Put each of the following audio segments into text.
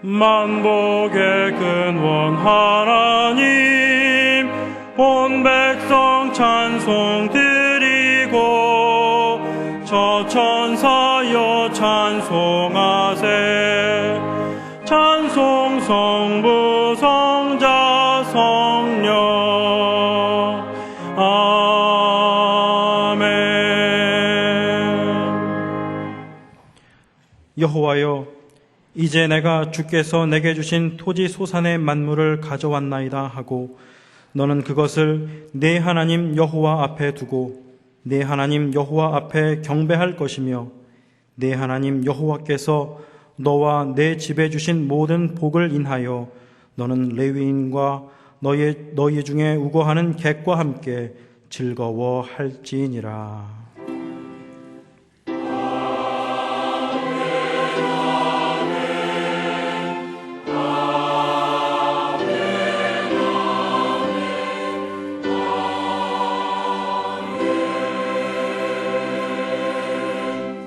만복의 근원 하나님, 온 백성 찬송 드리고 저 천사여 찬송하세. 찬송 성부 성자 성령. 아멘. 여호와여, 이제 내가 주께서 내게 주신 토지 소산의 만물을 가져왔나이다 하고 너는 그것을 내 하나님 여호와 앞에 두고 내 하나님 여호와 앞에 경배할 것이며 내 하나님 여호와께서 너와 내 집에 주신 모든 복을 인하여 너는 레위인과 너희 중에 우거하는 객과 함께 즐거워할지니라.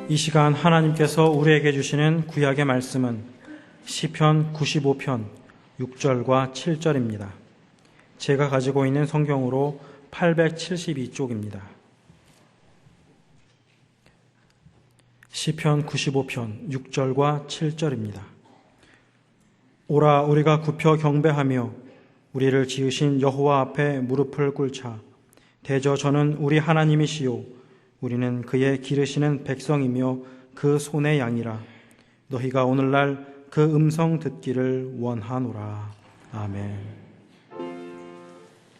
이 시간 하나님께서 우리에게 주시는 구약의 말씀은 시편 95편 6절과 7절입니다. 제가 가지고 있는 성경으로 872쪽입니다. 시편 95편 6절과 7절입니다. 오라, 우리가 굽혀 경배하며 우리를 지으신 여호와 앞에 무릎을 꿇자. 대저 저는 우리 하나님이시요 우리는 그의 기르시는 백성이며 그 손의 양이라. 너희가 오늘날 그 음성 듣기를 원하노라. 아멘.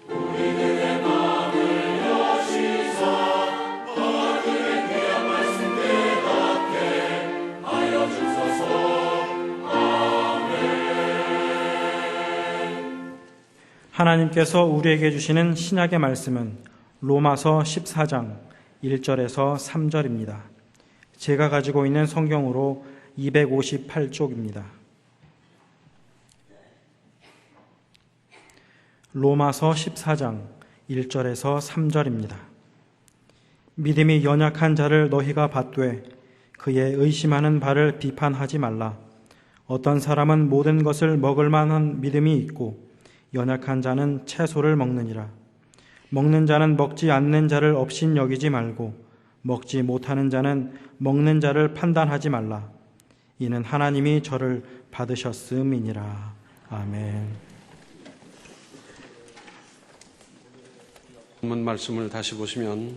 우리들의 마음을 여시사 그의 귀한 말씀 깨닫게 하여 주소서. 아멘. 하나님께서 우리에게 주시는 신약의 말씀은 로마서 14장 1절에서 3절입니다. 제가 가지고 있는 성경으로 258쪽입니다. 로마서 14장 1절에서 3절입니다. 믿음이 연약한 자를 너희가 받되 그의 의심하는 바를 비판하지 말라. 어떤 사람은 모든 것을 먹을 만한 믿음이 있고 연약한 자는 채소를 먹느니라. 먹는 자는 먹지 않는 자를 업신 여기지 말고 먹지 못하는 자는 먹는 자를 판단하지 말라. 이는 하나님이 저를 받으셨음이니라. 아멘. 본문 말씀을 다시 보시면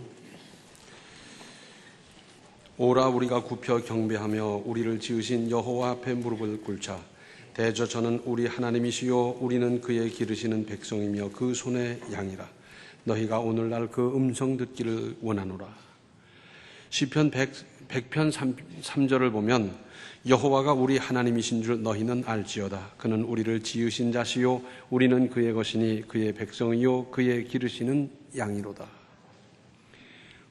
오라, 우리가 굽혀 경배하며 우리를 지으신 여호와 앞에 무릎을 꿇자. 대저 저는 우리 하나님이시요 우리는 그의 기르시는 백성이며 그 손의 양이라. 너희가 오늘날 그 음성 듣기를 원하노라. 시편 100편 3절을 보면 여호와가 우리 하나님이신 줄 너희는 알지어다. 그는 우리를 지으신 자시요 우리는 그의 것이니 그의 백성이요 그의 기르시는 양이로다.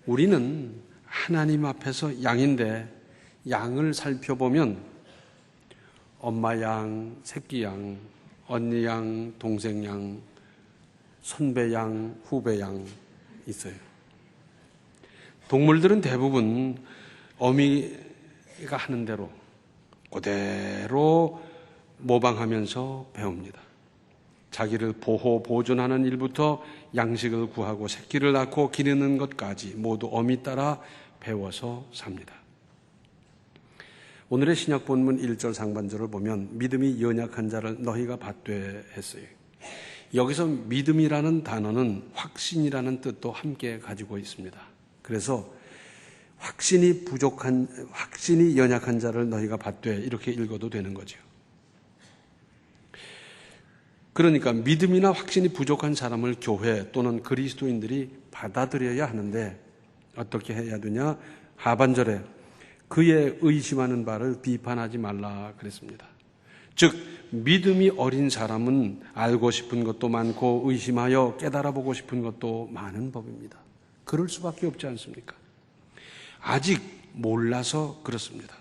우리는 하나님 앞에서 양인데 양을 살펴보면 엄마 양, 새끼 양, 언니 양, 동생 양, 선배 양, 후배 양 있어요. 동물들은 대부분 어미가 하는 대로 그대로 모방하면서 배웁니다. 자기를 보호, 보존하는 일부터 양식을 구하고 새끼를 낳고 기르는 것까지 모두 어미 따라 배워서 삽니다. 오늘의 신약 본문 1절 상반절을 보면 믿음이 연약한 자를 너희가 받되 했어요. 여기서 믿음이라는 단어는 확신이라는 뜻도 함께 가지고 있습니다. 그래서 확신이 연약한 자를 너희가 받되 이렇게 읽어도 되는 거죠. 그러니까 믿음이나 확신이 부족한 사람을 교회 또는 그리스도인들이 받아들여야 하는데 어떻게 해야 되냐? 하반절에 그의 의심하는 바를 비판하지 말라 그랬습니다. 즉 믿음이 어린 사람은 알고 싶은 것도 많고 의심하여 깨달아보고 싶은 것도 많은 법입니다. 그럴 수밖에 없지 않습니까? 아직 몰라서 그렇습니다.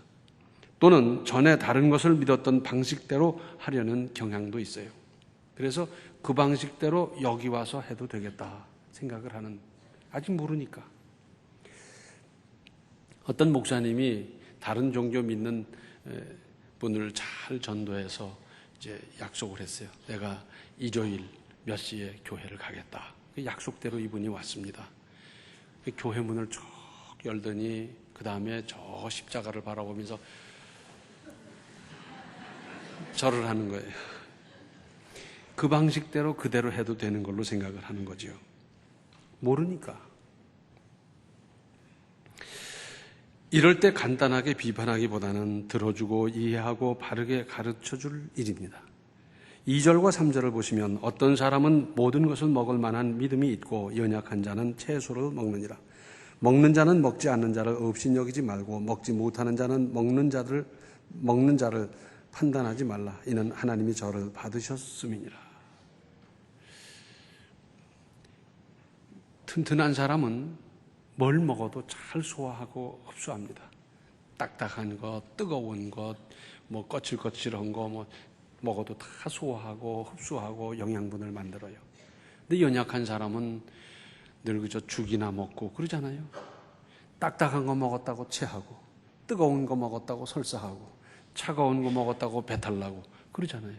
또는 전에 다른 것을 믿었던 방식대로 하려는 경향도 있어요. 그래서 그 방식대로 여기 와서 해도 되겠다 생각을 하는, 아직 모르니까. 어떤 목사님이 다른 종교 믿는 분을 잘 전도해서 이제 약속을 했어요. 내가 일요일 몇 시에 교회를 가겠다. 그 약속대로 이분이 왔습니다. 그 교회 문을 쭉 열더니 그 다음에 저 십자가를 바라보면서 절을 하는 거예요. 그 방식대로 그대로 해도 되는 걸로 생각을 하는 거죠. 모르니까. 이럴 때 간단하게 비판하기보다는 들어주고 이해하고 바르게 가르쳐줄 일입니다. 2절과 3절을 보시면 어떤 사람은 모든 것을 먹을 만한 믿음이 있고 연약한 자는 채소를 먹느니라. 먹는 자는 먹지 않는 자를 업신여기지 말고 먹지 못하는 자는 먹는 자를 판단하지 말라. 이는 하나님이 저를 받으셨음이니라. 튼튼한 사람은 뭘 먹어도 잘 소화하고 흡수합니다. 딱딱한 것, 뜨거운 것, 뭐 거칠거칠한 거 먹어도 다 소화하고 흡수하고 영양분을 만들어요. 근데 연약한 사람은 늘 그저 죽이나 먹고 그러잖아요. 딱딱한 거 먹었다고 체하고, 뜨거운 거 먹었다고 설사하고, 차가운 거 먹었다고 배탈 나고 그러잖아요.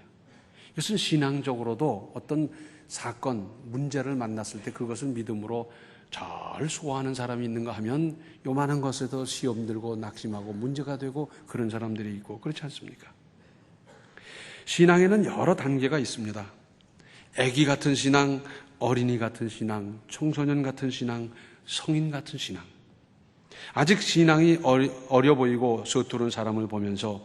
이것은 신앙적으로도 어떤 사건, 문제를 만났을 때 그것을 믿음으로 잘 소화하는 사람이 있는가 하면 요만한 것에도 시험 들고 낙심하고 문제가 되고 그런 사람들이 있고 그렇지 않습니까? 신앙에는 여러 단계가 있습니다. 아기 같은 신앙, 어린이 같은 신앙, 청소년 같은 신앙, 성인 같은 신앙. 아직 신앙이 어려 보이고 서투른 사람을 보면서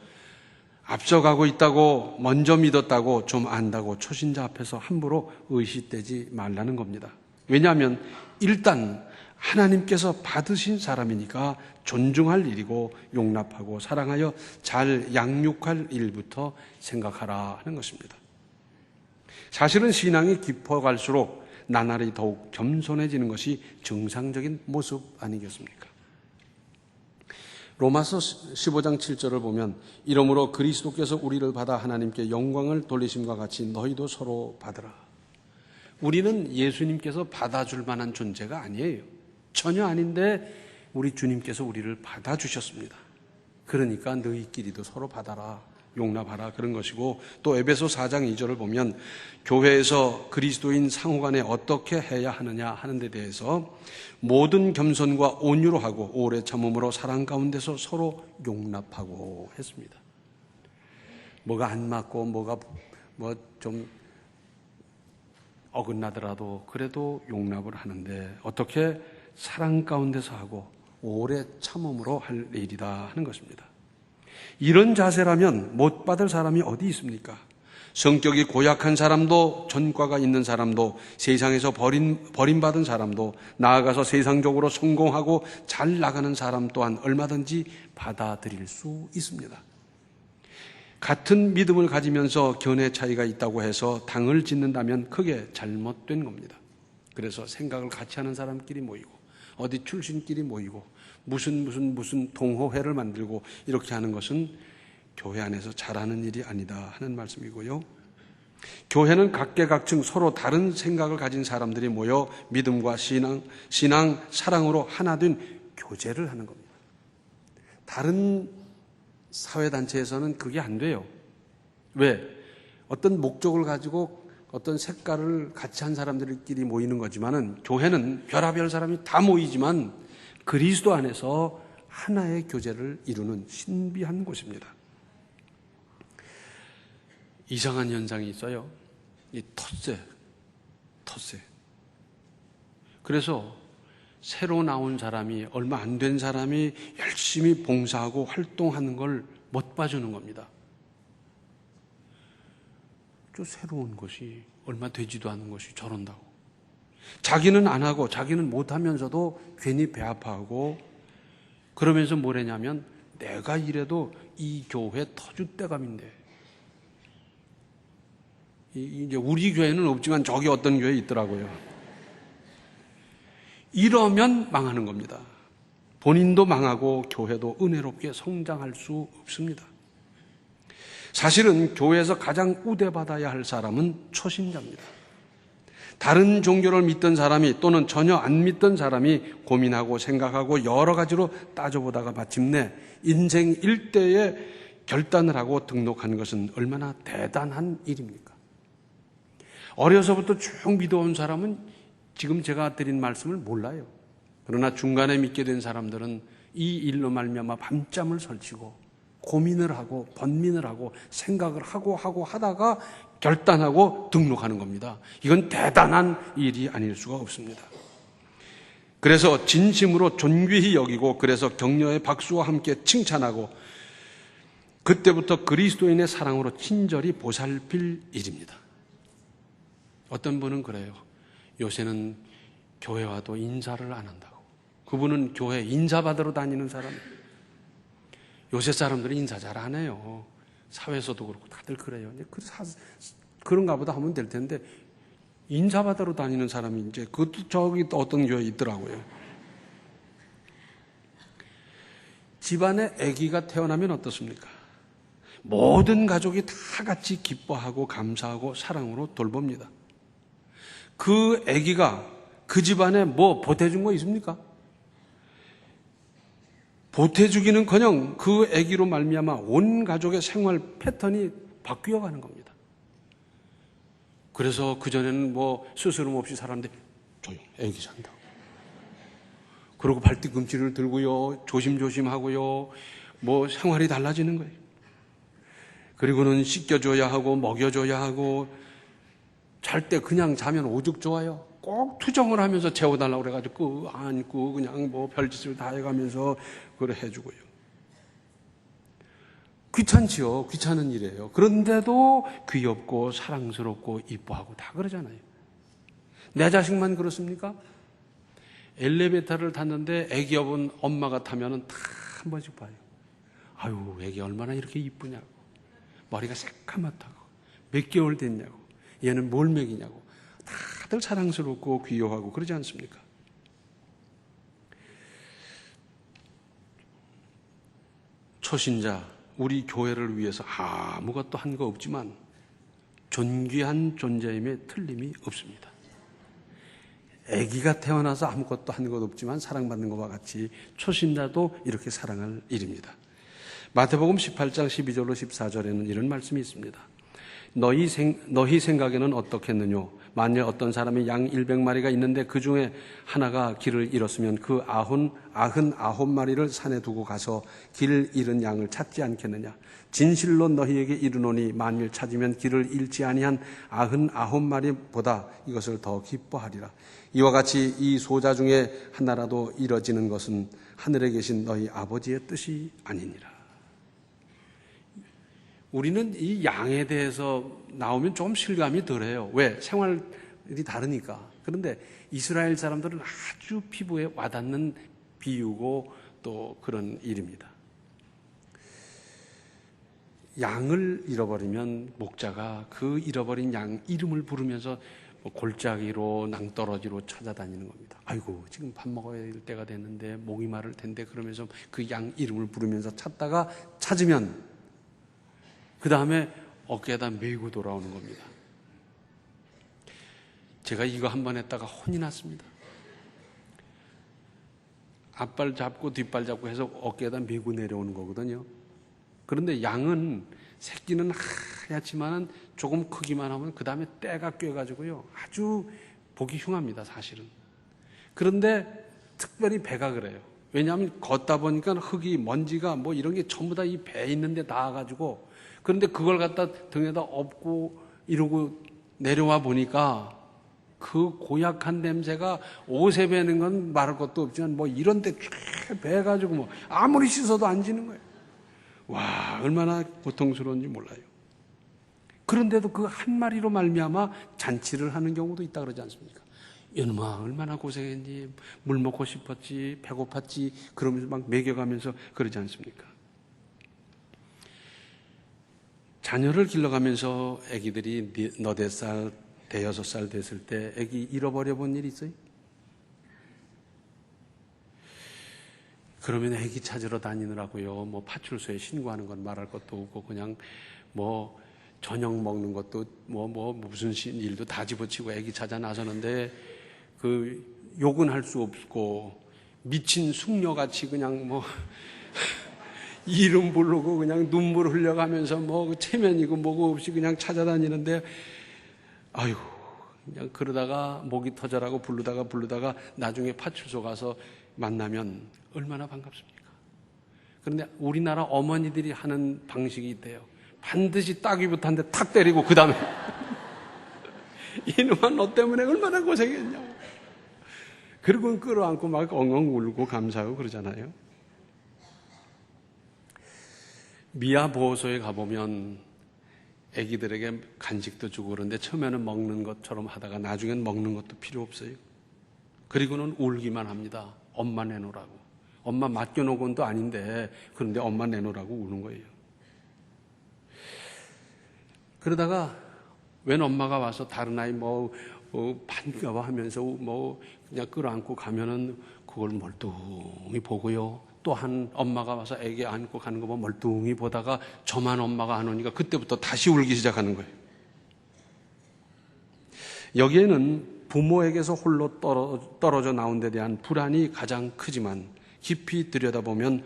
앞서가고 있다고, 먼저 믿었다고, 좀 안다고 초신자 앞에서 함부로 의식되지 말라는 겁니다. 왜냐하면 일단 하나님께서 받으신 사람이니까 존중할 일이고 용납하고 사랑하여 잘 양육할 일부터 생각하라 하는 것입니다. 사실은 신앙이 깊어갈수록 나날이 더욱 겸손해지는 것이 정상적인 모습 아니겠습니까? 로마서 15장 7절을 보면 이러므로 그리스도께서 우리를 받아 하나님께 영광을 돌리심과 같이 너희도 서로 받으라. 우리는 예수님께서 받아줄 만한 존재가 아니에요. 전혀 아닌데 우리 주님께서 우리를 받아주셨습니다. 그러니까 너희끼리도 서로 받아라, 용납하라 그런 것이고, 또 에베소 4장 2절을 보면 교회에서 그리스도인 상호간에 어떻게 해야 하느냐 하는 데 대해서 모든 겸손과 온유로 하고 오래 참음으로 사랑 가운데서 서로 용납하고 했습니다. 뭐가 안 맞고 뭐가 좀 어긋나더라도 그래도 용납을 하는데 어떻게 사랑 가운데서 하고 오래 참음으로 할 일이다 하는 것입니다. 이런 자세라면 못 받을 사람이 어디 있습니까? 성격이 고약한 사람도, 전과가 있는 사람도, 세상에서 버림받은 사람도, 나아가서 세상적으로 성공하고 잘 나가는 사람 또한 얼마든지 받아들일 수 있습니다. 같은 믿음을 가지면서 견해 차이가 있다고 해서 당을 짓는다면 크게 잘못된 겁니다. 그래서 생각을 같이 하는 사람끼리 모이고 어디 출신끼리 모이고 무슨 동호회를 만들고 이렇게 하는 것은 교회 안에서 잘하는 일이 아니다 하는 말씀이고요. 교회는 각계각층 서로 다른 생각을 가진 사람들이 모여 믿음과 신앙, 사랑으로 하나 된 교제를 하는 겁니다. 다른 사회단체에서는 그게 안 돼요. 왜? 어떤 목적을 가지고 어떤 색깔을 같이 한 사람들끼리 모이는 거지만은 교회는 별의별 사람이 다 모이지만 그리스도 안에서 하나의 교제를 이루는 신비한 곳입니다. 이상한 현상이 있어요. 이 텃세. 그래서 새로 나온 사람이, 얼마 안 된 사람이 열심히 봉사하고 활동하는 걸 못 봐주는 겁니다. 저 새로운 것이, 얼마 되지도 않은 것이 저런다고. 자기는 안 하고 자기는 못 하면서도 괜히 배 아파하고 그러면서 뭐래냐면 내가 이래도 이 교회 터줏대감인데. 이제 우리 교회는 없지만 저기 어떤 교회에 있더라고요. 이러면 망하는 겁니다. 본인도 망하고 교회도 은혜롭게 성장할 수 없습니다. 사실은 교회에서 가장 우대받아야 할 사람은 초신자입니다. 다른 종교를 믿던 사람이 또는 전혀 안 믿던 사람이 고민하고 생각하고 여러 가지로 따져보다가 마침내 인생 일대의 결단을 하고 등록한 것은 얼마나 대단한 일입니까? 어려서부터 쭉 믿어온 사람은 지금 제가 드린 말씀을 몰라요. 그러나 중간에 믿게 된 사람들은 이 일로 말미암아 밤잠을 설치고 고민을 하고 번민을 하고 생각을 하고 하다가 결단하고 등록하는 겁니다. 이건 대단한 일이 아닐 수가 없습니다. 그래서 진심으로 존귀히 여기고 그래서 격려의 박수와 함께 칭찬하고 그때부터 그리스도인의 사랑으로 친절히 보살필 일입니다. 어떤 분은 그래요. 요새는 교회 와도 인사를 안 한다고. 그분은 교회 인사받으러 다니는 사람이에요. 요새 사람들이 인사 잘 안 해요. 사회에서도 그렇고 다들 그래요. 그런가 보다 하면 될 텐데 인사받으러 다니는 사람이 이제 그것도 저기 또 어떤 교회에 있더라고요. 집안에 아기가 태어나면 어떻습니까? 모든 가족이 다 같이 기뻐하고 감사하고 사랑으로 돌봅니다. 그 아기가 그 집안에 뭐 보태준 거 있습니까? 보태주기는커녕 그 아기로 말미암아 온 가족의 생활 패턴이 바뀌어가는 겁니다. 그래서 그전에는 뭐 스스럼 없이 살았는데 조용, 아기 잔다고. 그리고 발뒤꿈치를 들고요, 조심조심 하고요, 뭐 생활이 달라지는 거예요. 그리고는 씻겨줘야 하고 먹여줘야 하고 잘 때 그냥 자면 오죽 좋아요. 꼭 투정을 하면서 재워달라고 그래가지고 안고 그냥 뭐 별짓을 다 해가면서 그걸 해주고요. 귀찮지요. 귀찮은 일이에요. 그런데도 귀엽고 사랑스럽고 이뻐하고 다 그러잖아요. 내 자식만 그렇습니까? 엘리베이터를 탔는데 애기 여분 엄마가 타면은 다 한 번씩 봐요. 아유, 애기 얼마나 이렇게 이쁘냐고. 머리가 새까맣다고. 몇 개월 됐냐고. 얘는 뭘 먹이냐고. 다들 사랑스럽고 귀여워하고 그러지 않습니까? 초신자, 우리 교회를 위해서 아무것도 한 거 없지만 존귀한 존재임에 틀림이 없습니다. 아기가 태어나서 아무것도 한 것 없지만 사랑받는 것과 같이 초신자도 이렇게 사랑할 일입니다. 마태복음 18장 12절로 14절에는 이런 말씀이 있습니다. 너희 생각에는 어떻겠느냐? 만일 어떤 사람이 양 100마리가 있는데 그 중에 하나가 길을 잃었으면 그 99마리를 산에 두고 가서 길 잃은 양을 찾지 않겠느냐? 진실로 너희에게 이르노니 만일 찾으면 길을 잃지 아니한 99마리보다 이것을 더 기뻐하리라. 이와 같이 이 소자 중에 하나라도 잃어지는 것은 하늘에 계신 너희 아버지의 뜻이 아니니라. 우리는 이 양에 대해서 나오면 좀 실감이 덜해요. 왜? 생활이 다르니까. 그런데 이스라엘 사람들은 아주 피부에 와닿는 비유고 또 그런 일입니다. 양을 잃어버리면 목자가 그 잃어버린 양 이름을 부르면서 골짜기로 낭떠러지로 찾아다니는 겁니다. 아이고, 지금 밥 먹어야 될 때가 됐는데 목이 마를 텐데 그러면서 그 양 이름을 부르면서 찾다가 찾으면 그 다음에 어깨에다 메고 돌아오는 겁니다. 제가 이거 한 번 했다가 혼이 났습니다. 앞발 잡고 뒷발 잡고 해서 어깨에다 메고 내려오는 거거든요. 그런데 양은 새끼는 하얗지만은 조금 크기만 하면 그 다음에 때가 꿰가지고요. 아주 보기 흉합니다, 사실은. 그런데 특별히 배가 그래요. 왜냐하면 걷다 보니까 흙이 먼지가 뭐 이런 게 전부 다 이 배에 있는데 닿아가지고 그런데 그걸 갖다 등에다 업고 이러고 내려와 보니까 그 고약한 냄새가 옷에 배는 건 말할 것도 없지만 뭐 이런 데 쫙 배가지고 뭐 아무리 씻어도 안 지는 거예요. 와, 얼마나 고통스러운지 몰라요. 그런데도 그 한 마리로 말미암아 잔치를 하는 경우도 있다 그러지 않습니까? 이놈아 얼마나 고생했니, 물 먹고 싶었지, 배고팠지 그러면서 막 먹여가면서 그러지 않습니까? 자녀를 길러가면서 아기들이 4살, 5살 됐을 때 아기 잃어버려 본 일 있어요? 그러면 아기 찾으러 다니느라고요. 뭐 파출소에 신고하는 건 말할 것도 없고 그냥 뭐 저녁 먹는 것도 뭐 무슨 일도 다 집어치고 아기 찾아 나서는데 그 욕은 할 수 없고 미친 숙녀같이 그냥 뭐 이름 부르고 그냥 눈물 흘려가면서 뭐 체면이고 뭐고 없이 그냥 찾아다니는데 아유 그냥 그러다가 목이 터져라고 부르다가 나중에 파출소 가서 만나면 얼마나 반갑습니까? 그런데 우리나라 어머니들이 하는 방식이 있대요. 반드시 따귀부터 한 대 탁 때리고 그 다음에 이놈아 너 때문에 얼마나 고생했냐고. 그리고 끌어안고 막 엉엉 울고 감사하고 그러잖아요. 미아 보호소에 가보면 아기들에게 간식도 주고 그런데 처음에는 먹는 것처럼 하다가 나중엔 먹는 것도 필요 없어요. 그리고는 울기만 합니다. 엄마 내놓으라고. 엄마 맡겨놓은도 아닌데 그런데 엄마 내놓으라고 우는 거예요. 그러다가 웬 엄마가 와서 다른 아이 반가워 하면서 그냥 끌어안고 가면은 그걸 멀뚱히 보고요. 또 한 엄마가 와서 애기 안고 가는 거 보면 멀뚱히 보다가 저만 엄마가 안 오니까 그때부터 다시 울기 시작하는 거예요. 여기에는 부모에게서 홀로 떨어져 나온 데 대한 불안이 가장 크지만 깊이 들여다보면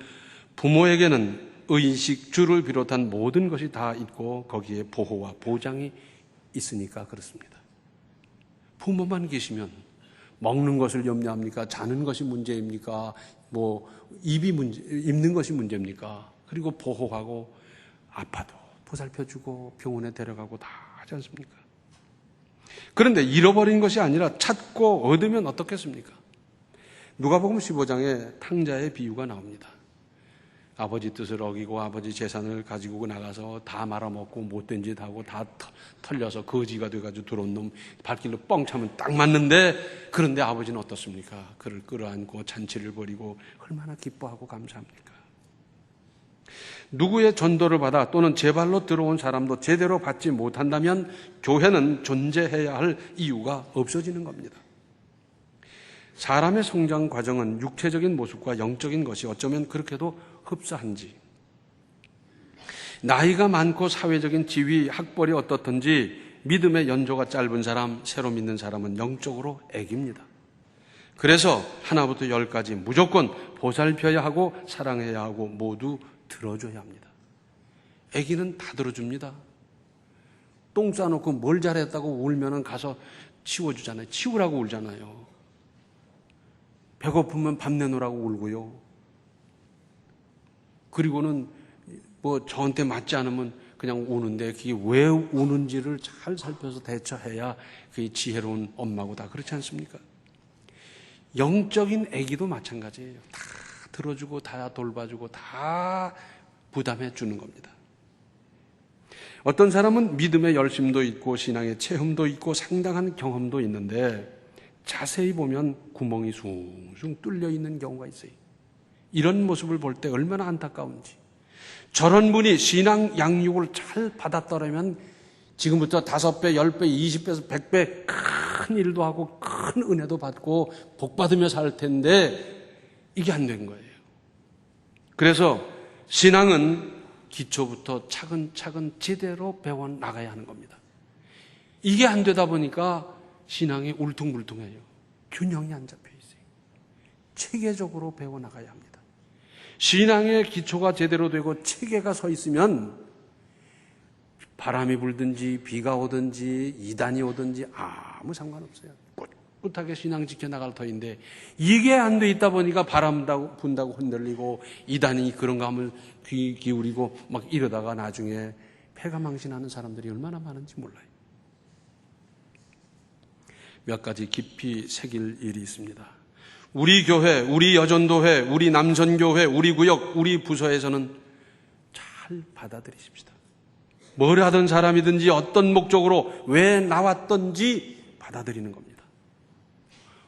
부모에게는 의식, 주를 비롯한 모든 것이 다 있고 거기에 보호와 보장이 있으니까 그렇습니다. 부모만 계시면 먹는 것을 염려합니까? 자는 것이 문제입니까? 입는 것이 문제입니까? 그리고 보호하고 아파도 보살펴주고 병원에 데려가고 다 하지 않습니까? 그런데 잃어버린 것이 아니라 찾고 얻으면 어떻겠습니까? 누가복음 15장에 탕자의 비유가 나옵니다. 아버지 뜻을 어기고 아버지 재산을 가지고 나가서 다 말아먹고 못된 짓 하고 다 털려서 거지가 돼가지고 들어온 놈 발길로 뻥 차면 딱 맞는데 그런데 아버지는 어떻습니까? 그를 끌어안고 잔치를 벌이고 얼마나 기뻐하고 감사합니까? 누구의 전도를 받아 또는 제 발로 들어온 사람도 제대로 받지 못한다면 교회는 존재해야 할 이유가 없어지는 겁니다. 사람의 성장 과정은 육체적인 모습과 영적인 것이 어쩌면 그렇게도 흡사한지, 나이가 많고 사회적인 지위, 학벌이 어떻든지 믿음의 연조가 짧은 사람, 새로 믿는 사람은 영적으로 애깁니다. 그래서 하나부터 10까지 무조건 보살펴야 하고 사랑해야 하고 모두 들어줘야 합니다. 애기는 다 들어줍니다. 똥 싸놓고 뭘 잘했다고 울면은 가서 치워주잖아요. 치우라고 울잖아요. 배고프면 밥 내놓으라고 울고요. 그리고는 저한테 맞지 않으면 그냥 우는데 그게 왜 우는지를 잘 살펴서 대처해야 그게 지혜로운 엄마고 다 그렇지 않습니까? 영적인 아기도 마찬가지예요. 다 들어주고 다 돌봐주고 다 부담해 주는 겁니다. 어떤 사람은 믿음의 열심도 있고 신앙의 체험도 있고 상당한 경험도 있는데 자세히 보면 구멍이 숭숭 뚫려 있는 경우가 있어요. 이런 모습을 볼 때 얼마나 안타까운지. 저런 분이 신앙 양육을 잘 받았더라면 지금부터 5배, 10배, 20배에서 100배 큰 일도 하고 큰 은혜도 받고 복 받으며 살 텐데 이게 안 된 거예요. 그래서 신앙은 기초부터 차근차근 제대로 배워나가야 하는 겁니다. 이게 안 되다 보니까 신앙이 울퉁불퉁해요. 균형이 안 잡혀 있어요. 체계적으로 배워나가야 합니다. 신앙의 기초가 제대로 되고 체계가 서 있으면 바람이 불든지 비가 오든지 이단이 오든지 아무 상관없어요. 꿋꿋하게 신앙 지켜나갈 터인데 이게 안 돼 있다 보니까 바람 분다고 흔들리고 이단이 그런가 하면 귀 기울이고 막 이러다가 나중에 패가 망신하는 사람들이 얼마나 많은지 몰라요. 몇 가지 깊이 새길 일이 있습니다. 우리 교회, 우리 여전도회, 우리 남선교회, 우리 구역, 우리 부서에서는 잘 받아들이십시다. 뭘 하던 사람이든지 어떤 목적으로 왜 나왔던지 받아들이는 겁니다.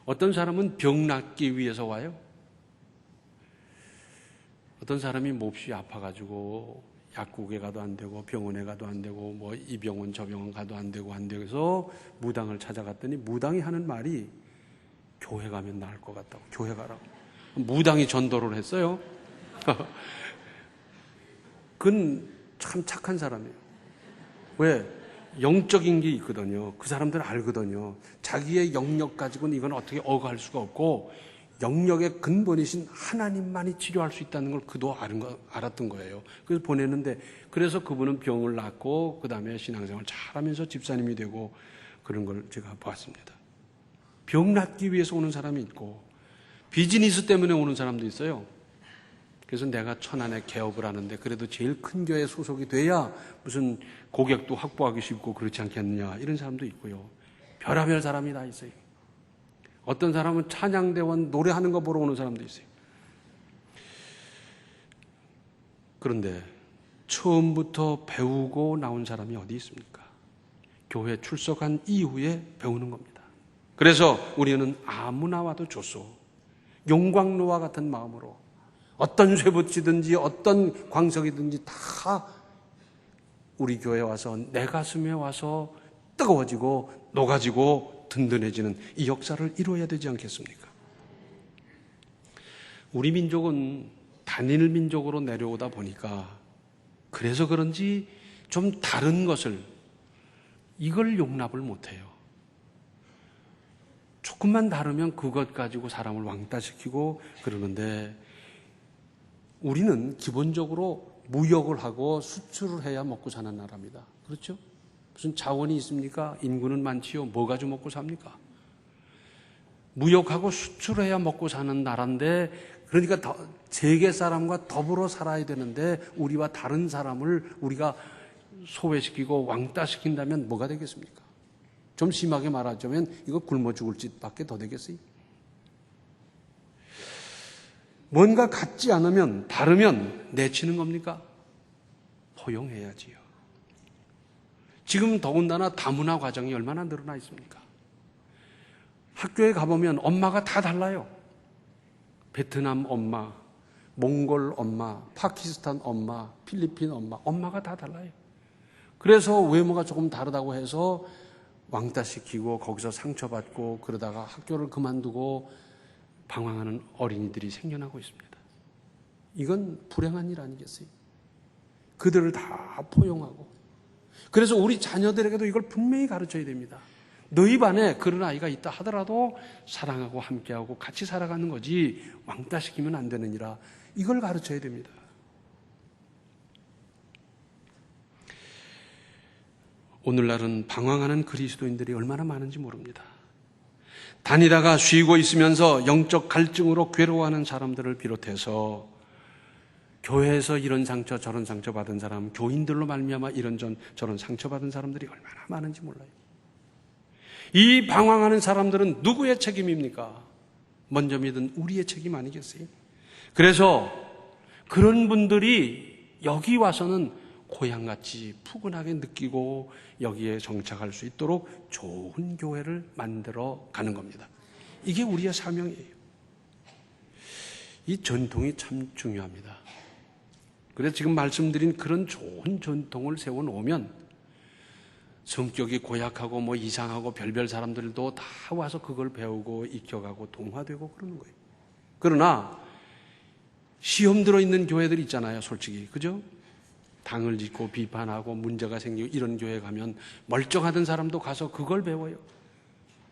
어떤 사람은 병 낫기 위해서 와요. 어떤 사람이 몹시 아파가지고 약국에 가도 안 되고 병원에 가도 안 되고 이 병원 저 병원 가도 안 되고 해서 무당을 찾아갔더니 무당이 하는 말이 교회 가면 나을 것 같다고. 교회 가라고. 무당이 전도를 했어요. 그건 참 착한 사람이에요. 왜? 영적인 게 있거든요. 그 사람들은 알거든요. 자기의 영역 가지고는 이건 어떻게 어거할 수가 없고 영역의 근본이신 하나님만이 치료할 수 있다는 걸 그도 알았던 거예요. 그래서 보냈는데, 그래서 그분은 병을 낫고 그 다음에 신앙생활 잘하면서 집사님이 되고 그런 걸 제가 보았습니다. 병 낫기 위해서 오는 사람이 있고 비즈니스 때문에 오는 사람도 있어요. 그래서 내가 천안에 개업을 하는데 그래도 제일 큰 교회에 소속이 돼야 무슨 고객도 확보하기 쉽고 그렇지 않겠느냐, 이런 사람도 있고요. 별의별 사람이 다 있어요. 어떤 사람은 찬양대원 노래하는 거 보러 오는 사람도 있어요. 그런데 처음부터 배우고 나온 사람이 어디 있습니까? 교회 출석한 이후에 배우는 겁니다. 그래서 우리는 아무나 와도 좋소, 용광로와 같은 마음으로 어떤 쇠붙이든지 어떤 광석이든지 다 우리 교회에 와서 내 가슴에 와서 뜨거워지고 녹아지고 든든해지는 이 역사를 이루어야 되지 않겠습니까? 우리 민족은 단일 민족으로 내려오다 보니까 그래서 그런지 좀 다른 것을, 이걸 용납을 못해요. 조금만 다르면 그것 가지고 사람을 왕따시키고 그러는데, 우리는 기본적으로 무역을 하고 수출을 해야 먹고 사는 나라입니다. 그렇죠? 무슨 자원이 있습니까? 인구는 많지요. 뭐 가지고 먹고 삽니까? 무역하고 수출해야 먹고 사는 나라인데, 그러니까 세계 사람과 더불어 살아야 되는데 우리와 다른 사람을 우리가 소외시키고 왕따시킨다면 뭐가 되겠습니까? 좀 심하게 말하자면 이거 굶어 죽을 짓밖에 더 되겠어요. 뭔가 같지 않으면, 다르면 내치는 겁니까? 포용해야지요. 지금 더군다나 다문화 과정이 얼마나 늘어나 있습니까? 학교에 가보면 엄마가 다 달라요. 베트남 엄마, 몽골 엄마, 파키스탄 엄마, 필리핀 엄마, 엄마가 다 달라요. 그래서 외모가 조금 다르다고 해서 왕따시키고 거기서 상처받고 그러다가 학교를 그만두고 방황하는 어린이들이 생겨나고 있습니다. 이건 불행한 일 아니겠어요? 그들을 다 포용하고. 그래서 우리 자녀들에게도 이걸 분명히 가르쳐야 됩니다. 너희 반에 그런 아이가 있다 하더라도 사랑하고 함께하고 같이 살아가는 거지 왕따시키면 안 되느니라, 이걸 가르쳐야 됩니다. 오늘날은 방황하는 그리스도인들이 얼마나 많은지 모릅니다. 다니다가 쉬고 있으면서 영적 갈증으로 괴로워하는 사람들을 비롯해서 교회에서 이런 상처 저런 상처 받은 사람, 교인들로 말미암아 이런 저런 상처 받은 사람들이 얼마나 많은지 몰라요. 이 방황하는 사람들은 누구의 책임입니까? 먼저 믿은 우리의 책임 아니겠어요? 그래서 그런 분들이 여기 와서는 고향같이 푸근하게 느끼고 여기에 정착할 수 있도록 좋은 교회를 만들어 가는 겁니다. 이게 우리의 사명이에요. 이 전통이 참 중요합니다. 그래서 지금 말씀드린 그런 좋은 전통을 세워놓으면 성격이 고약하고 뭐 이상하고 별별 사람들도 다 와서 그걸 배우고 익혀가고 동화되고 그러는 거예요. 그러나 시험 들어있는 교회들 있잖아요, 솔직히. 그죠? 당을 짓고 비판하고 문제가 생기고 이런 교회 가면 멀쩡하던 사람도 가서 그걸 배워요.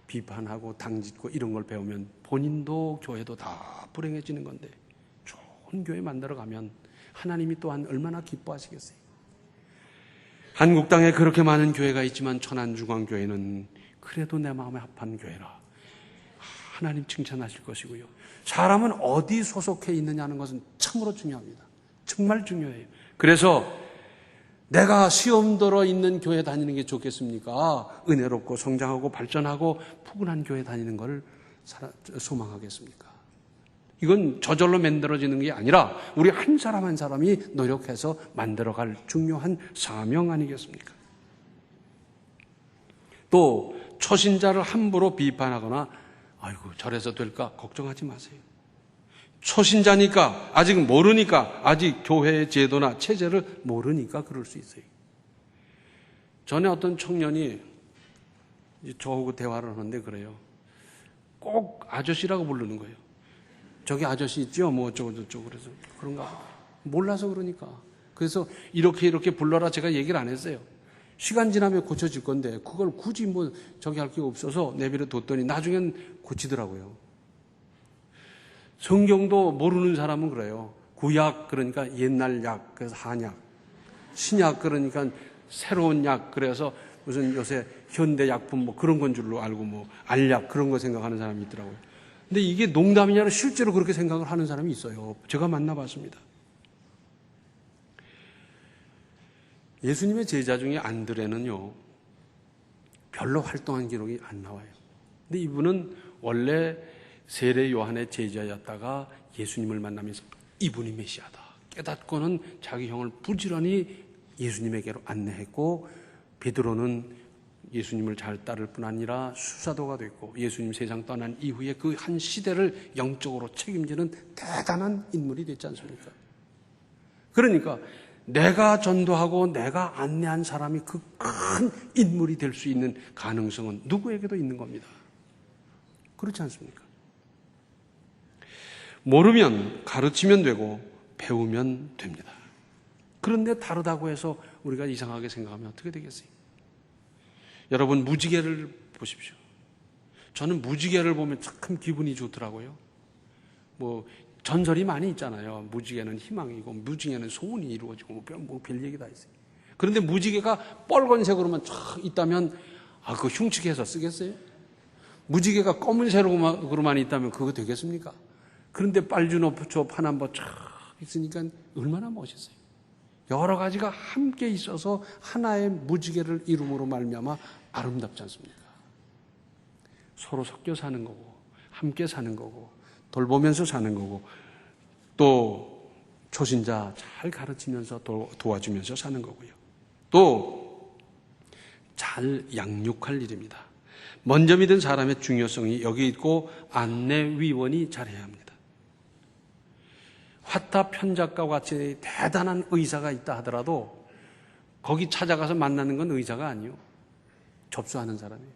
비판하고 당 짓고 이런 걸 배우면 본인도 교회도 다 불행해지는 건데, 좋은 교회 만들어 가면 하나님이 또한 얼마나 기뻐하시겠어요. 한국 땅에 그렇게 많은 교회가 있지만 천안중앙교회는 그래도 내 마음에 합한 교회라 하나님 칭찬하실 것이고요. 사람은 어디 소속해 있느냐는 것은 참으로 중요합니다. 정말 중요해요. 그래서 내가 시험 들어 있는 교회 다니는 게 좋겠습니까? 은혜롭고 성장하고 발전하고 푸근한 교회 다니는 걸 소망하겠습니까? 이건 저절로 만들어지는 게 아니라 우리 한 사람 한 사람이 노력해서 만들어갈 중요한 사명 아니겠습니까? 또 초신자를 함부로 비판하거나 아이고 저래서 될까 걱정하지 마세요. 초신자니까 아직 모르니까, 아직 교회의 제도나 체제를 모르니까 그럴 수 있어요. 전에 어떤 청년이 저하고 대화를 하는데 그래요. 꼭 아저씨라고 부르는 거예요. 저기 아저씨 있죠? 뭐 어쩌고저쩌고. 그래서 그런가? 몰라서 그러니까. 그래서 이렇게 불러라 제가 얘기를 안 했어요. 시간 지나면 고쳐질 건데 그걸 굳이 뭐 저기 할 게 없어서 내버려 뒀더니 나중엔 고치더라고요. 성경도 모르는 사람은 그래요. 구약 그러니까 옛날 약, 그래서 한약. 신약 그러니까 새로운 약, 그래서 무슨 요새 현대 약품 뭐 그런 건 줄로 알고 뭐 알약 그런 거 생각하는 사람이 있더라고요. 근데 이게 농담이냐 실제로 그렇게 생각을 하는 사람이 있어요. 제가 만나봤습니다. 예수님의 제자 중에 안드레는요, 별로 활동한 기록이 안 나와요. 근데 이분은 원래 세례 요한의 제자였다가 예수님을 만나면서 이분이 메시아다 깨닫고는 자기 형을 부지런히 예수님에게로 안내했고, 베드로는 예수님을 잘 따를 뿐 아니라 수사도가 됐고, 예수님 세상 떠난 이후에 그 한 시대를 영적으로 책임지는 대단한 인물이 됐지 않습니까? 그러니까 내가 전도하고 내가 안내한 사람이 그 큰 인물이 될 수 있는 가능성은 누구에게도 있는 겁니다. 그렇지 않습니까? 모르면 가르치면 되고 배우면 됩니다. 그런데 다르다고 해서 우리가 이상하게 생각하면 어떻게 되겠어요? 여러분, 무지개를 보십시오. 저는 무지개를 보면 참 기분이 좋더라고요. 뭐 전설이 많이 있잖아요. 무지개는 희망이고 무지개는 소원이 이루어지고 뭐 별 얘기 다 있어요. 그런데 무지개가 빨간색으로만 쫙 있다면 그거 흉측해서 쓰겠어요? 무지개가 검은색으로만 있다면 그거 되겠습니까? 그런데 빨주노초 파남보 쫙 있으니까 얼마나 멋있어요. 여러 가지가 함께 있어서 하나의 무지개를 이룸으로 말미암아 아름답지 않습니까? 서로 섞여 사는 거고, 함께 사는 거고, 돌보면서 사는 거고, 또 초신자 잘 가르치면서 도와주면서 사는 거고요. 또 잘 양육할 일입니다. 먼저 믿은 사람의 중요성이 여기 있고, 안내위원이 잘해야 합니다. 화타 편작가와 같이 대단한 의사가 있다 하더라도 거기 찾아가서 만나는 건 의사가 아니에요. 접수하는 사람이에요.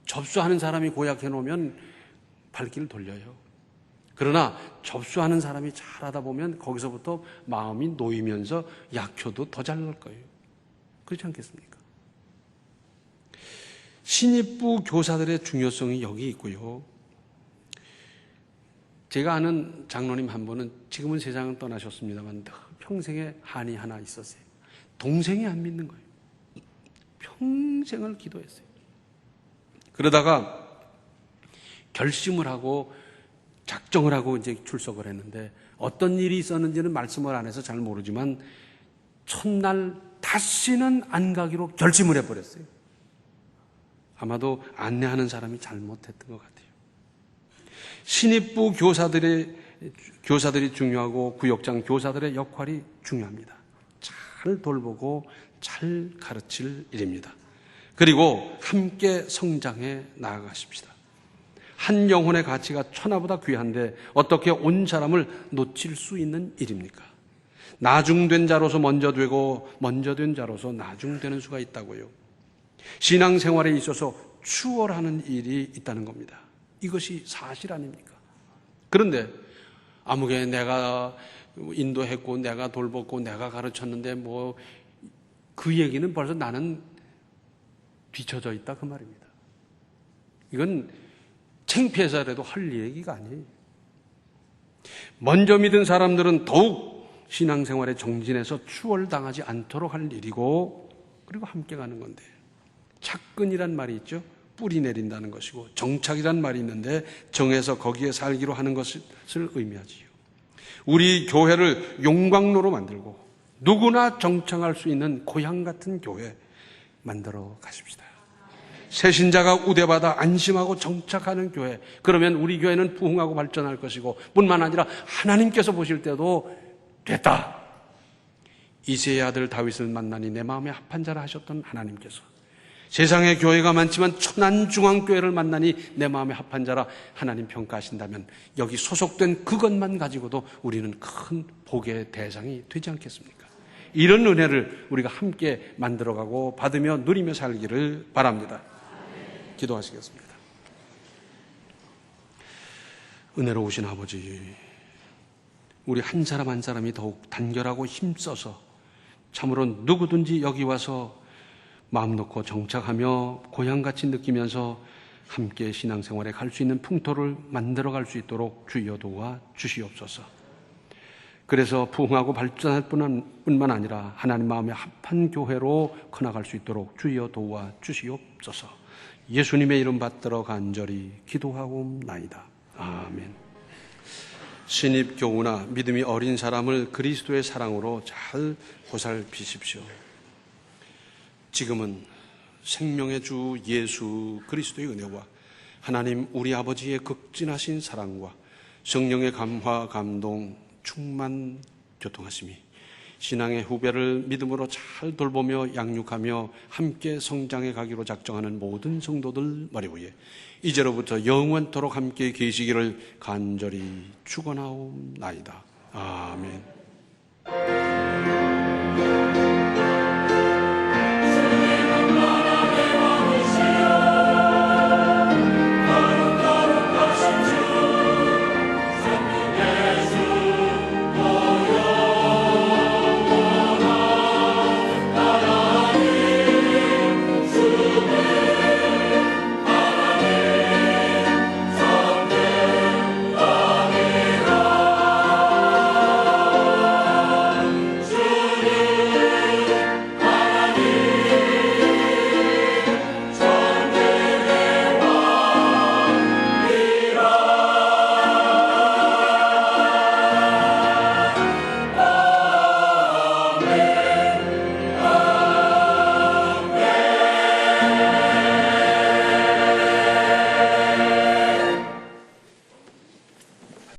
접수하는 사람이 고약해 놓으면 발길을 돌려요. 그러나 접수하는 사람이 잘하다 보면 거기서부터 마음이 놓이면서 약효도 더 잘 날 거예요. 그렇지 않겠습니까? 신입부 교사들의 중요성이 여기 있고요. 제가 아는 장로님 한 분은 지금은 세상을 떠나셨습니다만 평생에 한이 하나 있었어요. 동생이 안 믿는 거예요. 평생을 기도했어요. 그러다가 결심을 하고 작정을 하고 이제 출석을 했는데, 어떤 일이 있었는지는 말씀을 안 해서 잘 모르지만 첫날 다시는 안 가기로 결심을 해버렸어요. 아마도 안내하는 사람이 잘못했던 것 같아요. 신입부 교사들이 중요하고 구역장 교사들의 역할이 중요합니다. 잘 돌보고 잘 가르칠 일입니다. 그리고 함께 성장해 나아가십시다. 한 영혼의 가치가 천하보다 귀한데 어떻게 온 사람을 놓칠 수 있는 일입니까? 나중된 자로서 먼저 되고 먼저 된 자로서 나중되는 수가 있다고요. 신앙생활에 있어서 추월하는 일이 있다는 겁니다. 이것이 사실 아닙니까? 그런데 아무개 내가 인도했고 내가 돌봤고 내가 가르쳤는데 뭐 그 얘기는 벌써 나는 뒤쳐져 있다 그 말입니다. 이건 창피해서라도 할 얘기가 아니에요. 먼저 믿은 사람들은 더욱 신앙생활에 정진해서 추월당하지 않도록 할 일이고, 그리고 함께 가는 건데, 착근이란 말이 있죠. 뿌리 내린다는 것이고, 정착이란 말이 있는데 정해서 거기에 살기로 하는 것을 의미하지요. 우리 교회를 용광로로 만들고 누구나 정착할 수 있는 고향 같은 교회 만들어 가십시다. 새신자가 우대받아 안심하고 정착하는 교회, 그러면 우리 교회는 부흥하고 발전할 것이고 뿐만 아니라 하나님께서 보실 때도 됐다, 이새의 아들 다윗을 만나니 내 마음에 합한 자라 하셨던 하나님께서 세상에 교회가 많지만 천안중앙교회를 만나니 내 마음에 합한 자라 하나님 평가하신다면 여기 소속된 그것만 가지고도 우리는 큰 복의 대상이 되지 않겠습니까? 이런 은혜를 우리가 함께 만들어가고 받으며 누리며 살기를 바랍니다. 기도하시겠습니다. 은혜로우신 아버지, 우리 한 사람 한 사람이 더욱 단결하고 힘써서 참으로 누구든지 여기 와서 마음 놓고 정착하며 고향같이 느끼면서 함께 신앙생활에 갈 수 있는 풍토를 만들어 갈 수 있도록 주여 도와 주시옵소서. 그래서 부흥하고 발전할 뿐만 아니라 하나님 마음에 합한 교회로 커나갈 수 있도록 주여 도와 주시옵소서. 예수님의 이름 받들어 간절히 기도하옵나이다. 아멘. 신입 교우나 믿음이 어린 사람을 그리스도의 사랑으로 잘 보살피십시오. 지금은 생명의 주 예수 그리스도의 은혜와 하나님 우리 아버지의 극진하신 사랑과 성령의 감화 감동 충만 교통하심이 신앙의 후배를 믿음으로 잘 돌보며 양육하며 함께 성장해 가기로 작정하는 모든 성도들 머리 위에 이제로부터 영원토록 함께 계시기를 간절히 축원하옵나이다. 아멘.